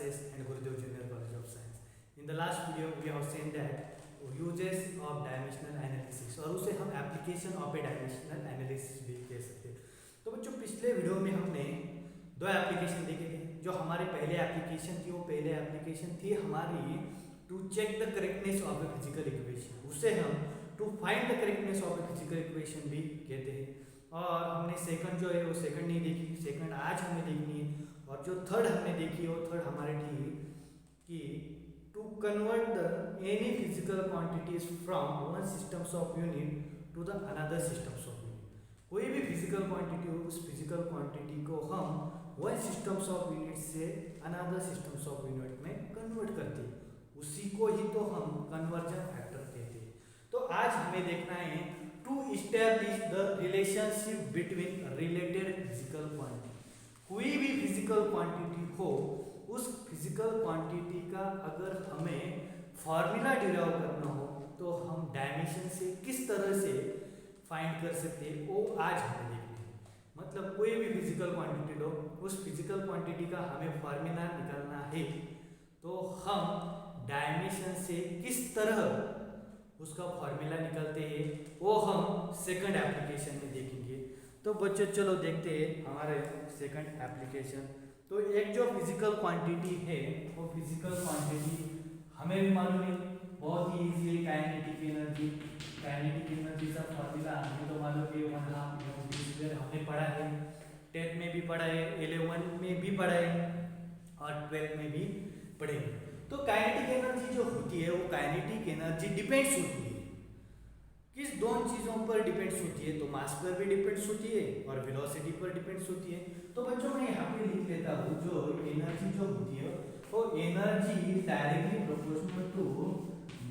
Success and Gurudev Junior College of Science. In the last video, we have seen that uses of dimensional analysis और उसे हम application of a dimensional analysis भी कह सकते हैं. तो बच्चों पिछले वीडियो में हमने दो एप्लीकेशन देखे थे. जो हमारी पहले एप्लीकेशन थी वो पहले एप्लीकेशन थी हमारी to check the correctness of a physical equation. उसे हम to find the correctness of a physical equation भी कहते हैं. और हमने सेकंड जो है वो सेकंड नहीं देखी, सेकंड आज हमें देखनी है. और जो थर्ड हमने देखी वो थर्ड हमारी थी कि to convert the any physical quantities from one systems of unit to the another systems of unit. कोई भी फिजिकल क्वांटिटी हो उस फिजिकल क्वांटिटी को हम वन सिस्टम्स ऑफ यूनिट से अनदर सिस्टम्स ऑफ यूनिट में कन्वर्ट करते हैं. उसी को ही तो हम कन्वर्जन फैक्टर कहते हैं. तो आज हमें देखना है to establish the relationship between related physical quantity. कोई भी फिजिकल क्वांटिटी हो उस फिजिकल क्वांटिटी का अगर हमें फॉर्मूला डिराइव करना हो तो हम डायमेंशन से किस तरह से फाइंड कर सकते हैं वो आज हमें देखना है. मतलब कोई भी फिजिकल क्वांटिटी हो उस फिजिकल क्वांटिटी का हमें फॉर्मूला निकालना है तो हम डायमेंशन से किस तरह उसका फॉर्मूला निकालते हैं वो हम सेकंड एप्लीकेशन में देखेंगे. तो बच्चों चलो देखते हैं हमारे सेकंड एप्लीकेशन. तो एक जो फिजिकल क्वांटिटी है वो फिजिकल क्वांटिटी हमें भी मालूम है, बहुत ही इजी है. काइनेटिक एनर्जी, काइनेटिक एनर्जी का फॉर्मूला हमें तो मालूम है 1/2 mv². हमने पढ़ा है, 10th में भी पढ़ा है, 11 में भी पढ़ा है और 12 में भी पढ़े. तो काइनेटिक एनर्जी जो होती है वो काइनेटिक एनर्जी डिपेंड्स होती है किस दोनों चीज़ों पर डिपेंड्स होती है. तो मास पर भी डिपेंड्स होती है और वेलोसिटी पर डिपेंड्स होती है. तो बच्चों मैं यहाँ पे लिख लेता हूँ जो एनर्जी जो होती है वो energy directly proportional to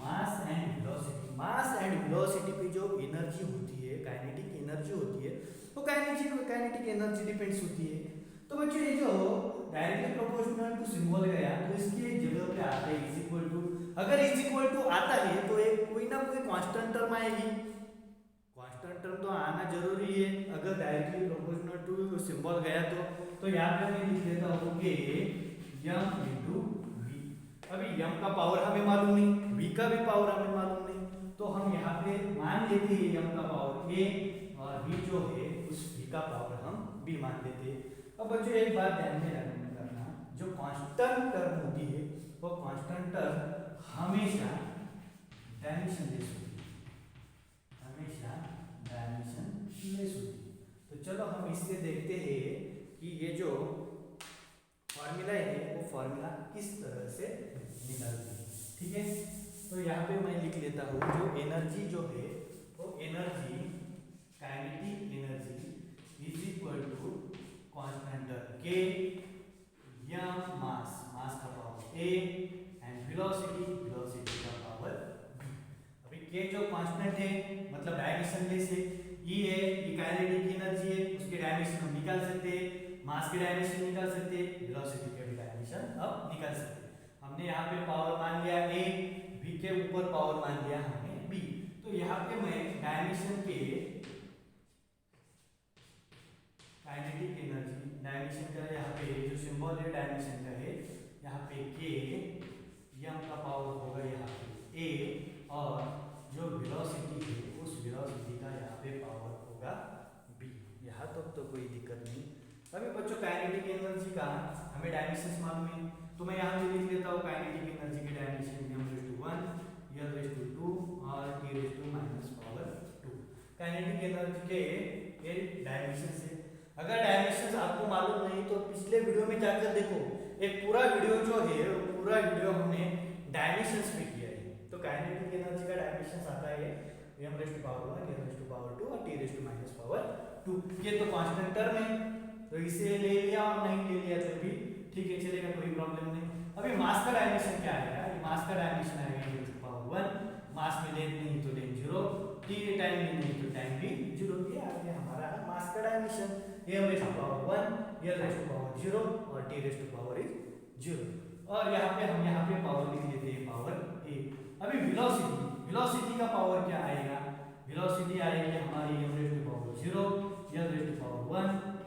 mass and velocity. Mass and velocity पे जो एनर्जी होती है काइनेटिक एनर्जी होती है वो काइनेटिक एनर्जी डिपेंड्स होती है. तो बच्चों ये जो डायरेक्टली प्रोपोर्शनल टू सिंबल गया तो इसके जगह पे आता है इज इक्वल टू. अगर इज इक्वल टू आता है तो एक कोई ना कोई कांस्टेंट टर्म आएगी. कांस्टेंट टर्म तो आना जरूरी है अगर डायरेक्टली प्रोपोर्शनल टू सिंबल गया तो यहाँ पे मैं लिख देता हूँ कि m इंटू v. अभी m का पावर हमें मालूम नहीं, v का भी पावर हमें मालूम नहीं, तो हम यहाँ पे मान लेते हैं m का पावर a और v जो है उस v का पावर हम b मान लेते हैं. अब बच्चों एक बात ध्यान में रखना, जो कांस्टेंट टर्म होती है वो कांस्टेंट टर्म हमेशा डायमेंशन लेस होती है, हमेशा डायमेंशन लेस होती है. तो चलो हम इससे देखते हैं कि ये जो फॉर्मूला है वो फॉर्मूला किस तरह से निकलती है. ठीक है, तो यहाँ पे मैं लिख लेता हूँ जो एनर्जी जो है वो energy kinetic energy is equal to constant k m mass का पावर a एंड वेलोसिटी का पावर b. अभी k जो कांस्टेंट है मतलब डायमेंशन लेस है, e है ये काइनेटिक एनर्जी है उसके डायमेंशन हम निकाल सकते हैं, मास के डायमेंशन निकाल सकते हैं, वेलोसिटी के भी डायमेंशन अब निकाल सकते हैं. हमने यहाँ पे पावर मान लिया a, v के ऊपर पावर मान लिया हमने b. तो यहाँ पे मैं डायमेंशन के काइनेटिक एनर्जी डायमेंशन का यहाँ पे जो सिंबल है डायमेंशन का है यहाँ पे k m का पावर होगा यहाँ पे a और जो वेलोसिटी है उस वेलोसिटी का यहाँ पे पावर होगा b. यहाँ तक तो कोई दिक्कत नहीं. अभी बच्चों काइनेटिक एनर्जी का हमें डायमेंशंस मालूम है तो मैं यहाँ पे लिख लेता हूँ काइनेटिक एनर्जी के डायमेंशन m⁻⁴ l⁻² और t⁻⁻². काइनेटिक एनर्जी के ये डायमेंशन है. अगर डायमेंशंस आपको मालूम नहीं तो पिछले वीडियो में जाकर देखो, एक पूरा वीडियो जो है वो पूरा वीडियो हमने डायमेंशंस पे किया है. तो काइनेटिक एनर्जी का डायमेंशंस आता है m⁻⁴ l⁻² और t⁻⁻². ये तो कांस्टेंट टर्म है तो इसे ले लिया और नहीं ले लिया तो भी ठीक है चलेगा, कोई प्रॉब्लम नहीं. अभी मास का डायमेंशन क्या आएगा, मास का डायमेंशन आएगा 1, मास में लेंथ नहीं तो लेंथ 0, t टाइम में नहीं तो टाइम भी 0. ये आ गया हमारा मास का डायमेंशन m⁻⁴ l⁻⁴ और t⁻⁴ 0. और यहाँ पे पावर लिख लेते हैं पावर a. अभी वेलोसिटी का पावर क्या आएगा, वेलोसिटी आएगी हमारी m⁻⁴ l⁻⁴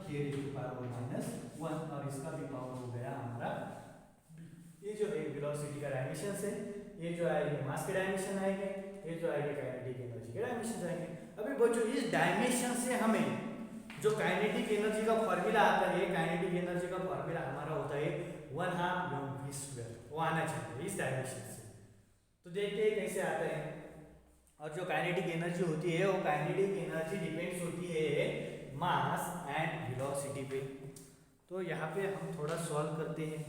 k⁻⁻⁻⁴ और इसका भी पावर हो गया हमारा b. डायमेंशन है, ये जो आएंगे मास के डायमेंशन आएंगे, ये जो आएंगे काइनेटिक एनर्जी के डायमेंशन आएंगे। अभी बच्चों इस डायमेंशन से हमें जो काइनेटिक एनर्जी का फॉर्मूला आता है, काइनेटिक एनर्जी का फॉर्मूला हमारा होता है 1/2 mv², वो आना चाहिए इस डायमेंशन से। तो देखते हैं कैसे आता है। और जो काइनेटिक एनर्जी होती है वो काइनेटिक एनर्जी डिपेंड्स होती है मास एंड वेलोसिटी पे। तो यहाँ पे हम थोड़ा सॉल्व करते हैं।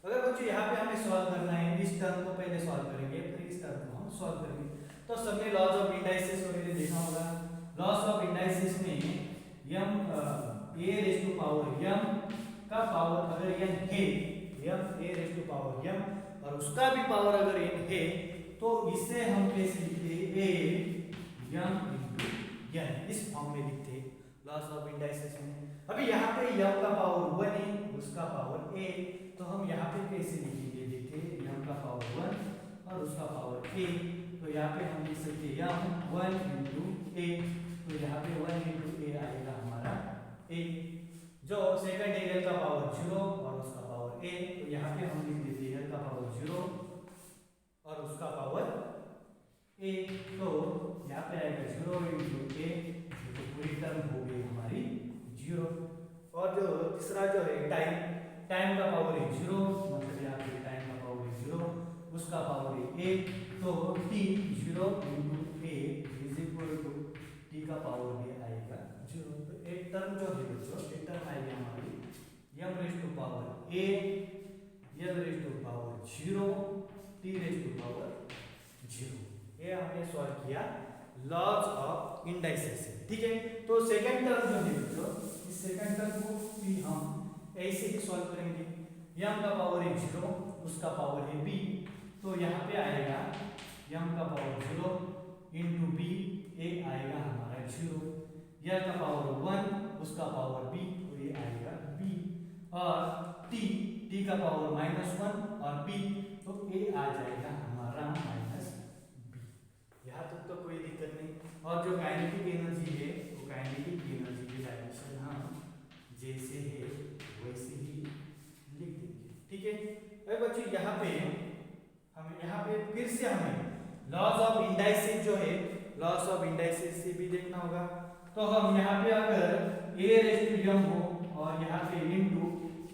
अगर बच्चों यहाँ पे हमें सॉल्व करना है, इस टर्म को पहले सॉल्व करेंगे फिर इस टर्म को हम सॉल्व करेंगे। तो सबने लॉज ऑफ इंडाइसिस वगैरह देखा होगा। लॉस ऑफ इंडाइसिस में m a raise to power m का पावर अगर n है, m a raise to power m और उसका भी पावर अगर n है, तो इसे हम कैसे लिखते हैं, a m into n, इस फॉर्म में लिखते हैं लॉस ऑफ इंडाइसिस में। अभी यहाँ पे m का पावर 1 है, उसका पावर a, तो हम यहाँ पे कैसे लिखेंगे, देखते हैं m का पावर 1 और उसका पावर a, तो यहाँ पे हम लिख सकते हैं m 1 into a, तो यहाँ पे 1 into a आएगा हमारा a। जो सेकंड है l का पावर 0 और उसका पावर a, तो यहाँ पे हम लिख देते हैं l का पावर 0 और उसका पावर a, तो यहाँ पे आएगा 0 into a, तो पूरी टर्म हो गई हमारी 0। और जो तीसरा जो है टाइम का पावर है 0, मतलब यहाँ पे टाइम का पावर है 0, उसका पावर है a, तो t 0 into a is equal to t का पावर भी आएगा 0। तो एक टर्म जो है बच्चों, एक टर्म आएगी हमारी m raise to power a, l raise to power 0, t raise to power 0। ये हमने सॉल्व किया लॉज ऑफ इंडाइसिस से, ठीक है। तो सेकंड टर्म जो है बच्चों, इस सेकंड टर्म को भी हम ऐसे ही सॉल्व करेंगे। m का पावर है 0, उसका पावर है b, तो यहाँ पे आएगा m का पावर 0 into b, a आएगा हमारा 0, l का पावर 1, उसका पावर b, तो ये आएगा b, और t का पावर -1 और b, तो a आ जाएगा हमारा -b। यहाँ तक तो कोई दिक्कत नहीं। और जो काइनेटिक एनर्जी है, वो काइनेटिक एनर्जी की डायमेंशन हम जैसे है वैसे ही लिख देंगे, ठीक है। अरे बच्चों यहाँ पे फिर से हमें लॉस ऑफ इंडाइसिस जो है, लॉस ऑफ इंडाइसिस से भी देखना होगा। तो हम यहाँ पे अगर a रेज़ टू m हो और यहाँ पे into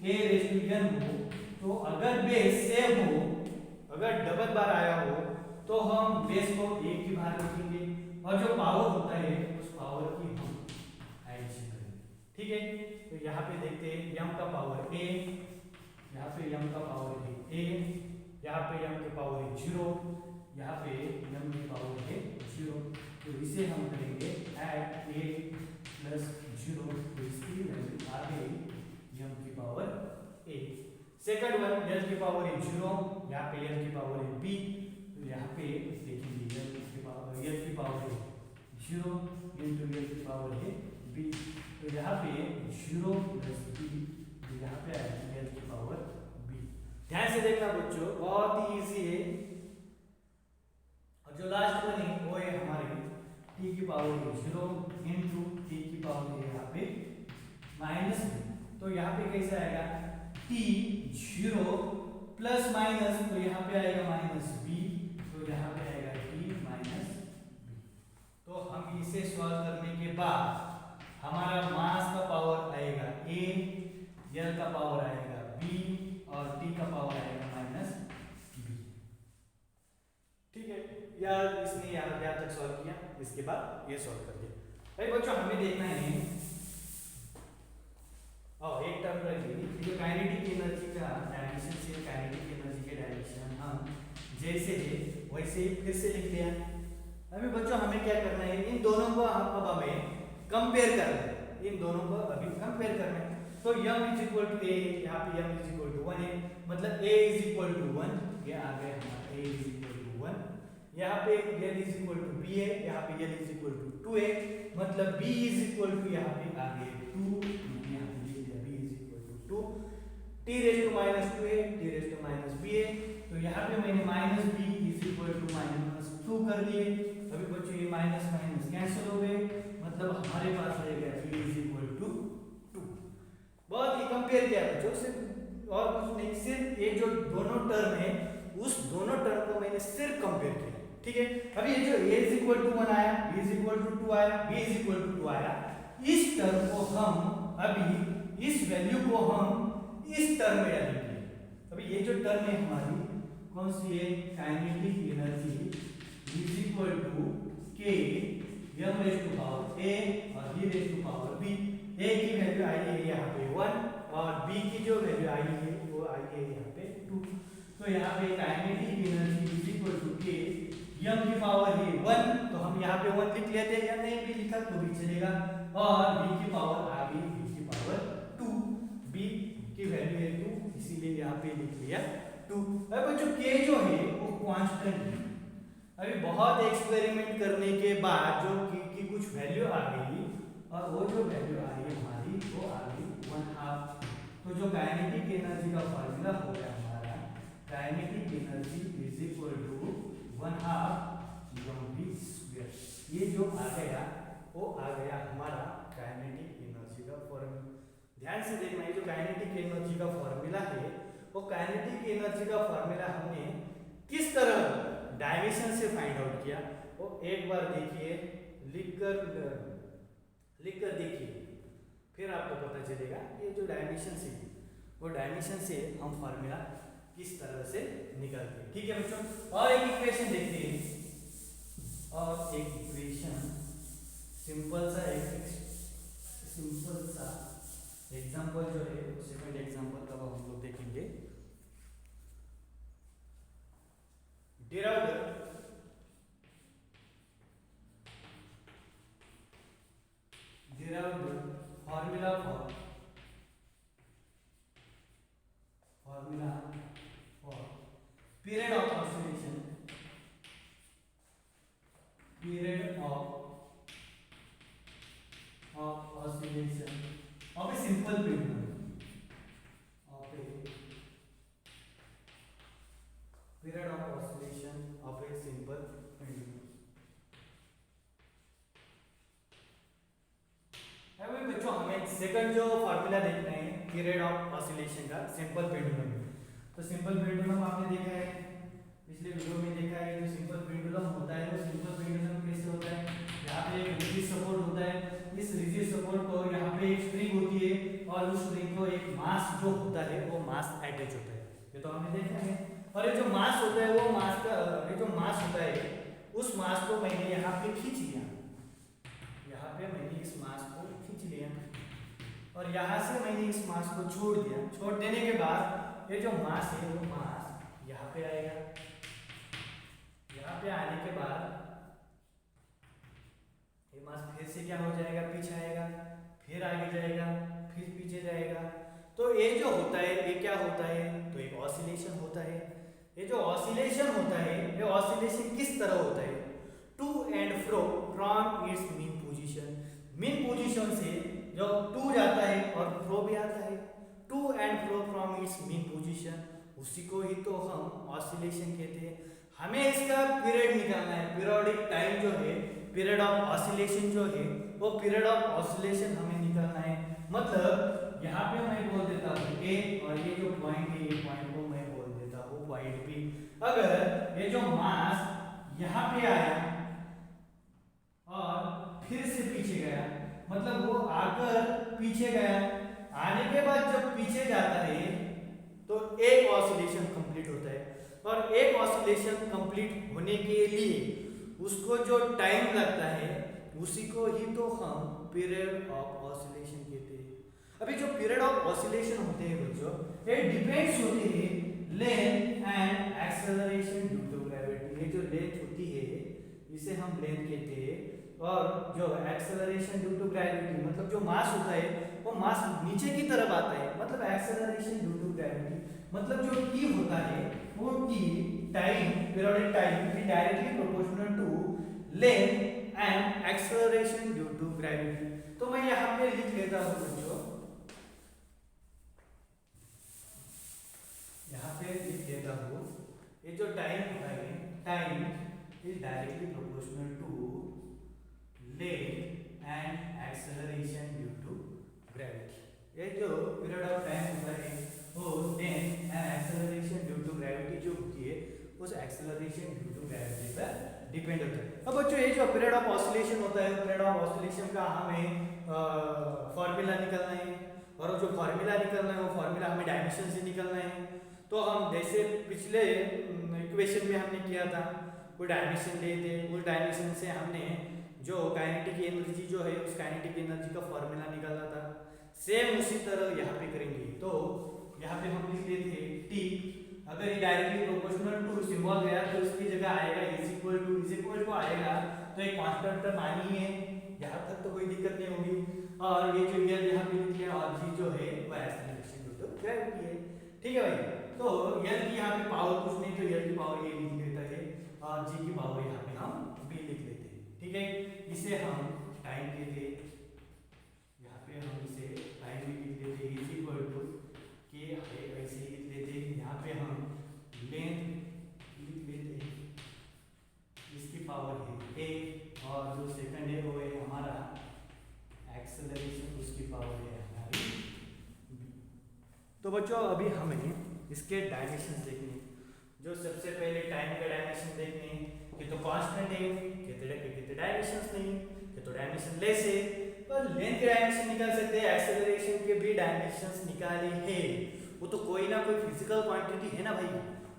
a raise to n हो, तो अगर बेस सेम हो, अगर डबल बार आया हो, तो हम बेस को एक ही बार लिखेंगे और जो पावर होता है उस पावर की हम एडिशन करेंगे, ठीक है। तो यहाँ पे देखते हैं m का पावर a, यहाँ पे m का पावर है a, यहाँ पे m के पावर है 0, यहाँ पे m की पावर है 0, तो इसे हम करेंगे ऐड a प्लस 0, तो इसकी वैल्यू आ गई m की power a। Second one l की पावर है 0, यहाँ पे l की पावर है b, तो यहाँ पे देखेंगे l की पावर है 0 into l की पावर है b, तो यहाँ पे 0 प्लस b, तो यहाँ पे आएगी l की पावर b। ध्यान से देखना बच्चों, बहुत ही इजी है। और जो लास्ट वन है वो है हमारे t की पावर है 0 into t की पावर है यहाँ पे -b, तो यहाँ पे कैसे आएगा t 0 प्लस माइनस, तो यहाँ पे आएगा -b, तो यहाँ पे आएगा t -b। तो हम इसे सॉल्व करने के बाद हमारा मास का पावर आएगा a, l का पावर आएगा b और t का पावर आएगा -b, ठीक है। यार इसने यहाँ तक सॉल्व किया, इसके बाद ये सॉल्व कर दिया। भाई बच्चों हमें देखना है और एक टर्म रखेंगे, जो काइनेटिक एनर्जी का डायमेंशन से काइनेटिक एनर्जी के डायमेंशन हम जैसे है वैसे ही फिर से लिख लिया। अभी बच्चों हमें क्या करना है, इन दोनों को अब हमें कंपेयर करना है, इन दोनों को अभी कंपेयर करना है। तो m is equal to a, यहाँ पे m इज इक्वल टू 1 है, मतलब a इज इक्वल टू 1, ये आ गया हमारा a इज इक्वल टू 1। यहाँ पे l is equal to b है, यहाँ पे l इज इक्वल टू 2 है, मतलब b इज इक्वल टू यहाँ पे आ गया 2, यहाँ पे लिख दिया b is equal to 2, t raise to -2 है, t रेज़ टू -b है, तो यहाँ पे मैंने -b इज इक्वल टू -2 कर दिए। अभी बच्चों ये माइनस माइनस कैंसिल हो गए, मतलब हमारे पास रह गया b इज इक्वल टू 2। बहुत ही कंपेयर किया बच्चों, सिर्फ और कुछ नहीं, सिर्फ ये जो दोनों टर्म है उस दोनों टर्म को मैंने सिर्फ कंपेयर किया, ठीक है। अभी ये जो a इज इक्वल टू 1 आया, b इज इक्वल टू 2 आया, b इज इक्वल टू 2 आया, इस टर्म को हम अभी इस वैल्यू को हम इस टर्म में डालेंगे। अभी ये जो टर्म है हमारी कौन सी है, kinetic energy is equal to k m raise to power a और b raise to power b। a की वैल्यू आई है यहाँ पे 1 और b की जो वैल्यू आई है वो आई है यहाँ पे 2। तो यहाँ पे kinetic energy is equal to k m की पावर है 1, तो हम यहाँ पे 1 लिख लेते हैं, या नहीं भी लिखा तो भी चलेगा, और b की पावर आ गई b की पावर 2, b की वैल्यू है 2, इसीलिए यहाँ पे लिख लिया 2। अब बच्चों k जो है वो कांस्टेंट है। अभी बहुत एक्सपेरिमेंट करने के बाद जो की कुछ वैल्यू आ गई, और वो जो वैल्यू आ रही है हमारी वो आ गई 1/2। तो जो काइनेटिक एनर्जी का फॉर्मूला हो गया हमारा, kinetic energy is equal to 1/2 mv²। ये जो आ गया वो आ गया हमारा काइनेटिक एनर्जी का फॉर्मूला। ध्यान से देखना, ये जो काइनेटिक एनर्जी का फॉर्मूला है वो काइनेटिक एनर्जी का फॉर्मूला हमने किस तरह डायमेंशन से फाइंड आउट किया, वो एक बार देखिए, लिखकर देखिए, फिर आपको पता चलेगा ये जो डायमेंशन से, वो डायमेंशन से हम फार्मूला किस तरह से निकालते हैं, ठीक है बच्चों। और एक इक्वेशन देखते हैं, और एक इक्वेशन सिंपल सा एग्जांपल जो है सेकंड एग्जांपल का हम लोग देखेंगे। Derived formula for period of oscillation of a simple pendulum, period of oscillation of a simple pendulum। अभी बच्चों हमें सेकंड जो फार्मूला देखना है पीरियड ऑफ ऑसिलेशन का सिंपल पेंडुलम। तो सिंपल पेंडुलम आपने देखा है, पिछले वीडियो में देखा है, जो सिंपल पेंडुलम होता है वो सिंपल पेंडुलम कैसे होता है, यहाँ पे एक रिजिड सपोर्ट होता है, इस रिजिड सपोर्ट को यहाँ पे एक स्प्रिंग होती है, और उस स्प्रिंग को एक मास जो होता है वो मास अटैच होता है, ये तो हमने देखा है। और ये जो मास होता है वो मास का, ये जो मास होता है उस मास को मैंने यहाँ पे खींच लिया, यहाँ पे मैंने इस मास को खींच लिया, और यहाँ से मैंने इस मास को छोड़ दिया। छोड़ देने के बाद ये जो मास है वो मास यहाँ पे आएगा, यहाँ पे आने के बाद ये मास फिर से क्या हो जाएगा, पीछे आएगा, फिर आगे जाएगा, फिर पीछे जाएगा। तो ये जो होता है ये क्या होता है, तो एक ऑसिलेशन होता है। ये जो ऑसिलेशन होता है ये ऑसिलेशन किस तरह होता है, to and fro from its mean position. Mean position से जो टू जाता है और फ्रो भी आता है, to and fro from its mean position, उसी को ही तो हम ऑसिलेशन कहते हैं। हमें इसका पीरियड निकालना है, पीरियोडिक टाइम जो है, पीरियड ऑफ ऑसिलेशन जो है वो पीरियड ऑफ ऑसिलेशन हमें निकालना है। मतलब यहाँ पे मैं बोल देता हूँ ए, और ये जो पॉइंट है ये पॉइंट को मैं बोल देता हूँ पॉइंट बी। अगर ये जो मास यहाँ पे आया और फिर से पीछे गया, मतलब वो आकर पीछे गया, आने के बाद जब पीछे जाता है तो एक ऑसिलेशन कंप्लीट होता है, और एक ऑसिलेशन कंप्लीट होने के लिए उसको जो टाइम लगता है उसी को ही तो हम पीरियड ऑफ ऑसिलेशन कहते हैं। अभी जो पीरियड ऑफ ऑसिलेशन होते हैं बच्चों, ये डिपेंड्स होते हैं length and acceleration due to gravity. ये जो लेंथ होती है इसे हम लेंथ कहते हैं, और जो एक्सेलरेशन ड्यू टू ग्रेविटी मतलब जो मास होता है वो मास नीचे की तरफ आता है, मतलब एक्सेलरेशन ड्यू टू ग्रेविटी, मतलब जो टी होता है वो T time, periodic time is directly proportional to length and acceleration due to gravity. तो मैं यहाँ पे लिख लेता हूँ बच्चों, यहाँ पे लिख लेता हूँ, ये जो टाइम होता है, time is directly proportional to length and acceleration due to gravity. ये जो पीरियड ऑफ टाइम होता है वो length and acceleration due to gravity जो होती है उस एक्सेलरेशन ड्यू टू ग्रेविटी पर डिपेंड होता है। अब बच्चों ये जो पीरियड ऑफ ऑसिलेशन होता है, पीरियड ऑफ ऑसिलेशन का हमें फॉर्मूला निकालना है, और जो फॉर्मूला निकालना है वो फॉर्मूला हमें डायमेंशन से निकालना है। तो हम जैसे पिछले इक्वेशन में हमने किया था, कोई डायमेंशन लिए थे, उस डायमेंशन से हमने जो काइनेटिक एनर्जी जो है उस काइनेटिक एनर्जी का फॉर्मूला निकाला था। सेम उसी तरह यहाँ पे करेंगे। तो यहाँ पे हम लिख लेते हैं टी, अगर ये डायरेक्टली प्रोपोर्शनल टू सिंबल गया तो इसकी जगह आएगा इज इक्वल टू आएगा, तो एक कांस्टेंट टर्म आनी है, यहाँ तक तो कोई दिक्कत नहीं होगी। और ये जो यल यहाँ पे लिख लिया, और जी जो है वो एक्सेलरेशन ड्यू टू ग्रेविटी है। ठीक है भाई, तो यल की यहाँ पे पावर कुछ नहीं, तो यल की पावर ये लिख लेता है, और जी की पावर यहाँ पे हम बी लिख लेते हैं। ठीक है, इसे हम टाइम कहते हैं, यहाँ पे हम इसे टाइम भी लिख लेते हैं, इज इक्वल टू के ऐसे ही लिख लेते हैं। यहाँ पे हम लेंथ लिख लेते हैं, इसकी पावर है ए, और जो सेकंड है वो है हमारा एक्सेलरेशन, उसकी पावर है हमारी बी। तो बच्चों अभी हमें इसके डायमेंशन देखने, जो सबसे पहले टाइम का डायमेंशन देखने कि तो कांस्टेंट है, कितने डायमेंशंस नहीं, कि तो डायमेंशन लेस है, पर लेंथ के डायमेंशन निकाल सकते हैं, एक्सेलरेशन के भी डायमेंशंस निकाले हैं, वो तो कोई ना कोई फिजिकल क्वांटिटी है ना भाई।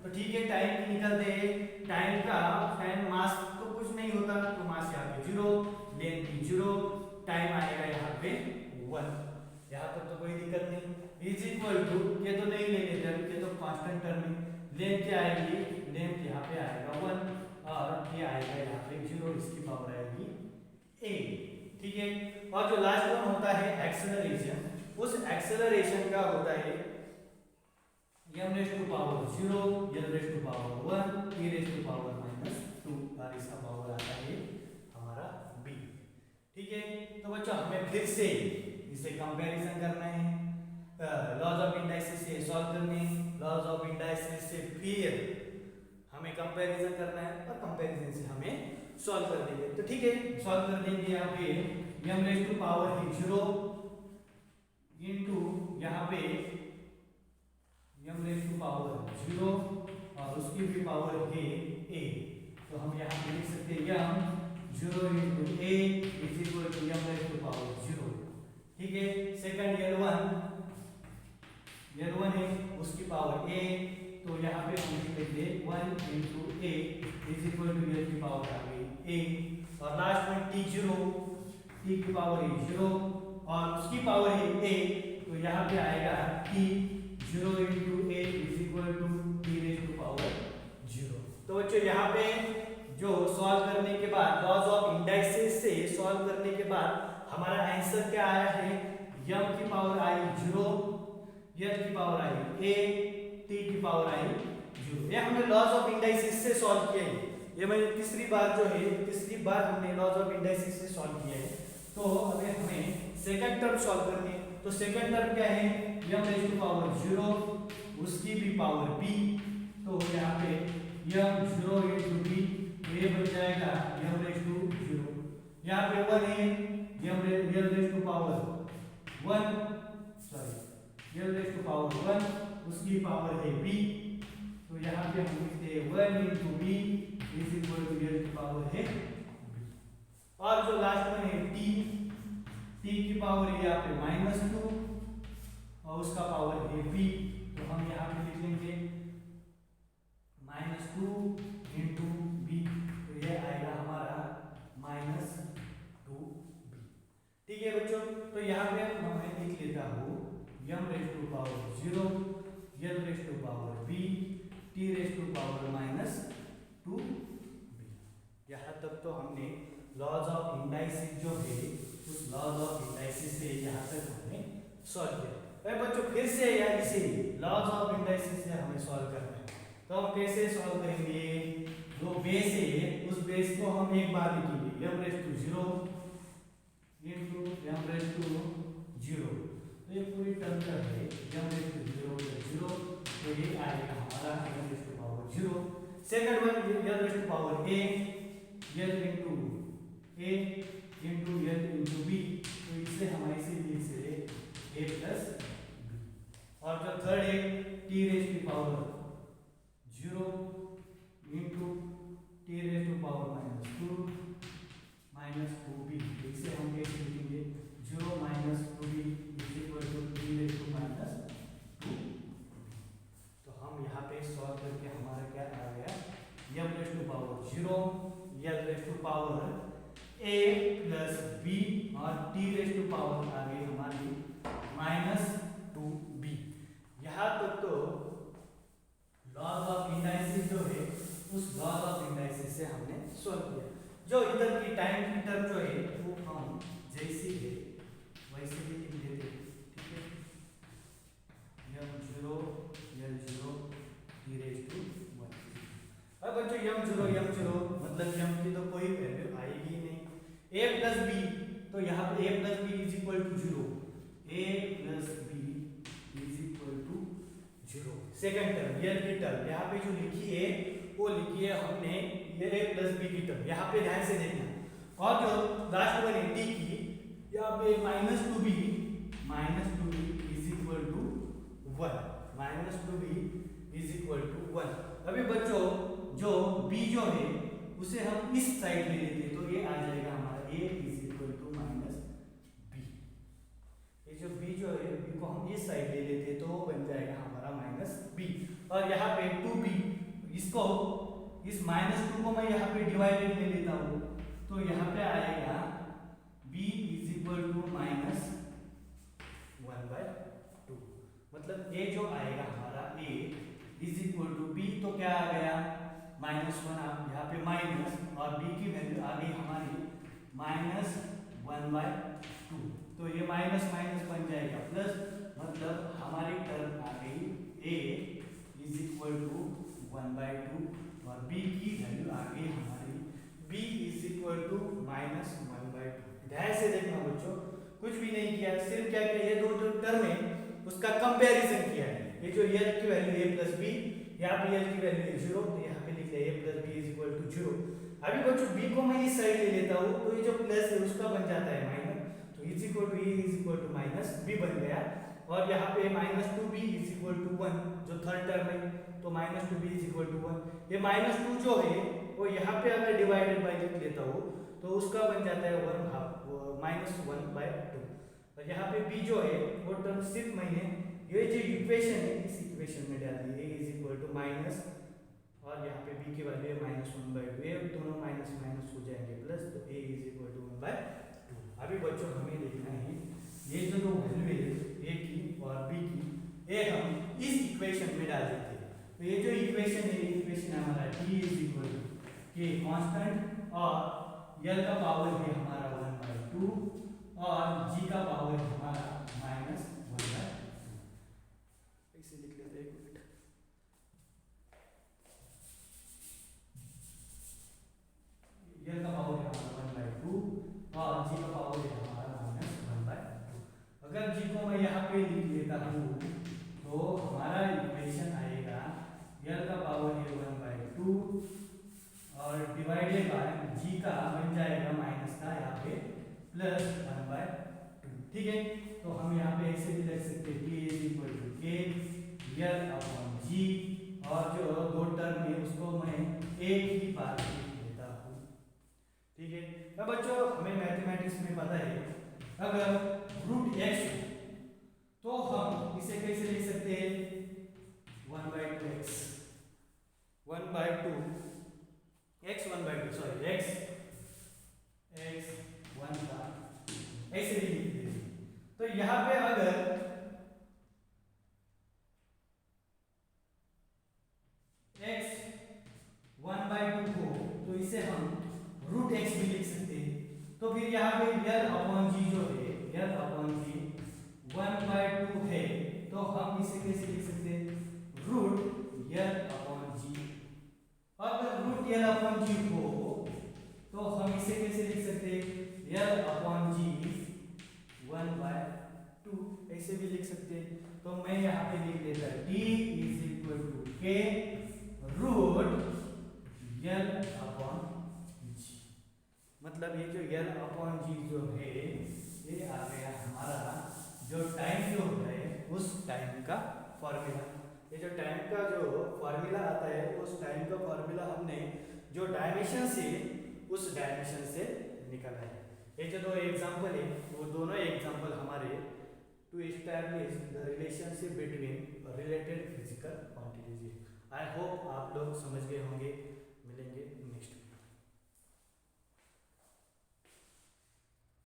तो ठीक है, टाइम की निकालते हैं, टाइम मास तो कुछ नहीं होता, तो मास यहाँ पे 0, लेंथ भी 0, टाइम आएगा यहाँ पे 1, यहाँ तक तो कोई दिक्कत नहीं। इज इक्वल टू, ये तो नहीं ले लेते अभी, ये तो कांस्टेंट टर्म है, लेंथ क्या आएगी, लेंथ यहाँ पे आएगा 1, और ये आएगा यहाँ पे 0, इसकी पावर आएगी a। ठीक है, और जो लास्ट वन होता है एक्सेलरेशन, उस एक्सेलरेशन का होता है m raise to power 0, l raise to power 1, e raise to power -2, और इसका पावर आता है हमारा b। ठीक है, तो बच्चों हमें फिर से इसे कंपैरिजन करना है, लॉज ऑफ इंडाइसिस से सॉल्व करने हैं, लॉज ऑफ इंडाइसिस से फिर हमें कंपैरिजन करना है, और कंपैरिजन से हमें सॉल्व कर देंगे। तो ठीक है, सॉल्व कर देंगे। यहाँ पे m रेज़ टू पावर है 0 इनटू यहाँ पे m रेज़ टू पावर 0, और उसकी भी पावर है a, तो हम यहाँ पे लिख सकते हैं m 0 into a is equal to m raised to power 0। ठीक है, सेकंड L1 है, उसकी पावर a, तो यहाँ पे हम लिख लेते हैं 1 into a is equal to l की पावर आ गई a, और लास्ट में t0, t की पावर है 0, और उसकी पावर है a, तो यहाँ पे आएगा t 0 into a is equal to t raised to power 0। तो बच्चों यहाँ पे जो सॉल्व करने के बाद, लॉज ऑफ इंडाइसिस से सॉल्व करने के बाद हमारा आंसर क्या आया है, m की पावर आई 0, l की पावर आई a, t की पावर आई 0। ये हमने लॉज ऑफ इंडाइसिस से सॉल्व किया है, ये मैं तीसरी बार हमने लॉज ऑफ इंडाइसिस से सॉल्व किया है। तो अभी हमें सेकंड टर्म सॉल्व करनी है, तो सेकंड टर्म क्या है, m रेज़ टू पावर 0, उसकी भी पावर b, तो यहाँ पे m 0 into b, ये बन जाएगा m रेज़ टू 0, यहाँ पे 1 है, m raise to power 1, sorry l raise to power 1, उसकी पावर है b, तो यहाँ पे हम लिखते हैं 1 into b is equal to l की पावर है b। और जो लास्ट में है t की पावर है यहाँ पे -2, और उसका पावर है b, तो हम यहाँ पे लिख लेंगे -2 into b, तो ये आएगा हमारा -2b। ठीक है बच्चों, तो यहाँ पे मैं लिख लेता हूँ m raise to power 0, l raise to power b, t raise to power -2b। यहाँ तक तो हमने लॉज ऑफ इंडाइसिस जो है उस लॉज ऑफ इंडाइसिस से यहाँ तक हमने सॉल्व किया। बच्चों फिर से यार इसे लॉज ऑफ इंडाइसिस से हमें सॉल्व करना है, तो हम कैसे सॉल्व करेंगे, जो बेस है उस बेस को हम एक बार लिखेंगे m raise to 0 into m raise to 0, तो ये पूरी टर्म का है m रेज़ टू 0, तो ये आएगा हमारा m raise to power 0। Second one l raise to power a, l into a into l into b, तो इससे हम ऐसे लिख सकते a प्लस b। और जो थर्ड है t raise to power 0 m zero मतलब m की तो कोई वैल्यू आएगी ही नहीं। a प्लस बी, तो यहाँ पे a plus B is equal to zero, a plus B is equal to zero. Second term l की टर्म यहाँ पे जो लिखी है वो लिखी है हमने ये a प्लस बी की टर्म, यहाँ पे ध्यान से देखना। और जो लास्ट वन है डी की, यहाँ पे minus two B is equal to one, minus two B is equal to one. अभी बच्चों जो b जो है उसे हम इस साइड ले लेते हैं, तो ये आ जाएगा हमारा a is equal to minus B. ये जो b जो है b को हम इस साइड ले लेते हैं तो बन जाएगा हमारा माइनस बी। और यहाँ पे 2b, इसको इस माइनस टू को मैं यहाँ पे डिवाइडेड ले लेता हूँ, तो यहाँ पे आएगा b is equal to minus one by two. मतलब a जो आएगा हमारा a is equal to b, तो क्या आ गया माइनस वन, यहाँ पे माइनस, और b की वैल्यू आ गई हमारी माइनस वन बाय टू। तो ये माइनस माइनस बन जाएगा प्लस, मतलब हमारी टर्म आ गई a is equal to one by two, और b की वैल्यू आ गई हमारी b is equal to minus one by two. ध्यान से देखना बच्चों, कुछ भी नहीं किया, सिर्फ क्या किया, ये दो जो टर्म है उसका कंपैरिजन किया है। ये जो यल की वैल्यू a प्लस बी, यहाँ पे यल की वैल्यू है जीरो, तो यहाँ पे लिख लिया a plus B is equal to zero. अभी बच्चों b को मैं इस साइड ले लेता हूँ, तो ये जो प्लस है उसका बन जाता है माइनस, तो is equal to a is equal to minus b बन गया। और यहाँ पे minus two B is equal to one, जो थर्ड टर्म है, तो minus two B is equal to one. ये माइनस टू जो है वो यहाँ पे अगर डिवाइडेड बाई लिख लेता हूँ तो उसका बन जाता है one half, minus one by two. और यहाँ पे b जो है वो टर्म सिर्फ मैंने ये जो इक्वेशन है इस इक्वेशन में डाल दी, a is equal to minus, और यहाँ पे b की वैल्यू है माइनस वन बाय टू, ये दोनों माइनस माइनस हो जाएंगे प्लस, तो a is equal to one by two. अभी बच्चों हमें देखना है ये जो दो वैल्यू है a की और b की, ये हम इस इक्वेशन में डाल देते हैं। तो ये जो इक्वेशन है, इक्वेशन हमारा t इज इक्वल टू के कांस्टेंट, और l का पावर है हमारा वन बाय टू, और g का पावर है हमारा माइनस वन बाय टू। इसे लिख लेते हैं, एक मिनट। l का पावर है हमारा वन बाय टू, और g का पावर है हमारा माइनस वन बाय टू। अगर g को मैं यहाँ पे लिख लेता हूँ तो हमारा इक्वेशन आएगा l का पावर है वन बाय टू, और डिवाइडेड बाय g का बन जाएगा माइनस का यहाँ पे प्लस वन बाय टू। ठीक है, तो हम यहाँ पे ऐसे भी लिख सकते हैं t इज इक्वल टू के यल अपॉन g, और जो दो टर्म है उसको मैं एक ही बार लिख लेता हूँ। ठीक है, अब बच्चों हमें मैथमेटिक्स में पता है अगर रूट x तो हम इसे कैसे लिख सकते हैं, one by to x, one by to x, one by to sorry x one का ऐसे भी लिख देते हैं। तो यहाँ पे अगर x वन बाय टू हो तो इसे हम रूट x भी लिख सकते हैं। तो फिर यहाँ पे यल अपॉन जी जो है, l upon g one by two है, तो हम इसे कैसे लिख सकते हैं, रूट यल अपॉन जी। अगर रूट यल अपॉन जी हो तो हम इसे कैसे लिख सकते हैं, l upon g one by two, ऐसे भी लिख सकते हैं। तो मैं यहाँ पे लिख देता t इज इक्वल टू के रूट यल अपॉन जी। मतलब ये जो यल अपॉन जी जो है ये आ गया हमारा जो टाइम जो है उस टाइम का फॉर्मूला। ये जो टाइम का जो फॉर्मूला आता है उस टाइम का फॉर्मूला हमने जो डायमेंशन से उस डायमेंशन से निकाला है। ये जो दो एग्जांपल है वो दोनों एग्जांपल हमारे to establish the relationship between related physical quantities. I hope आप लोग समझ गए होंगे। मिलेंगे नेक्स्ट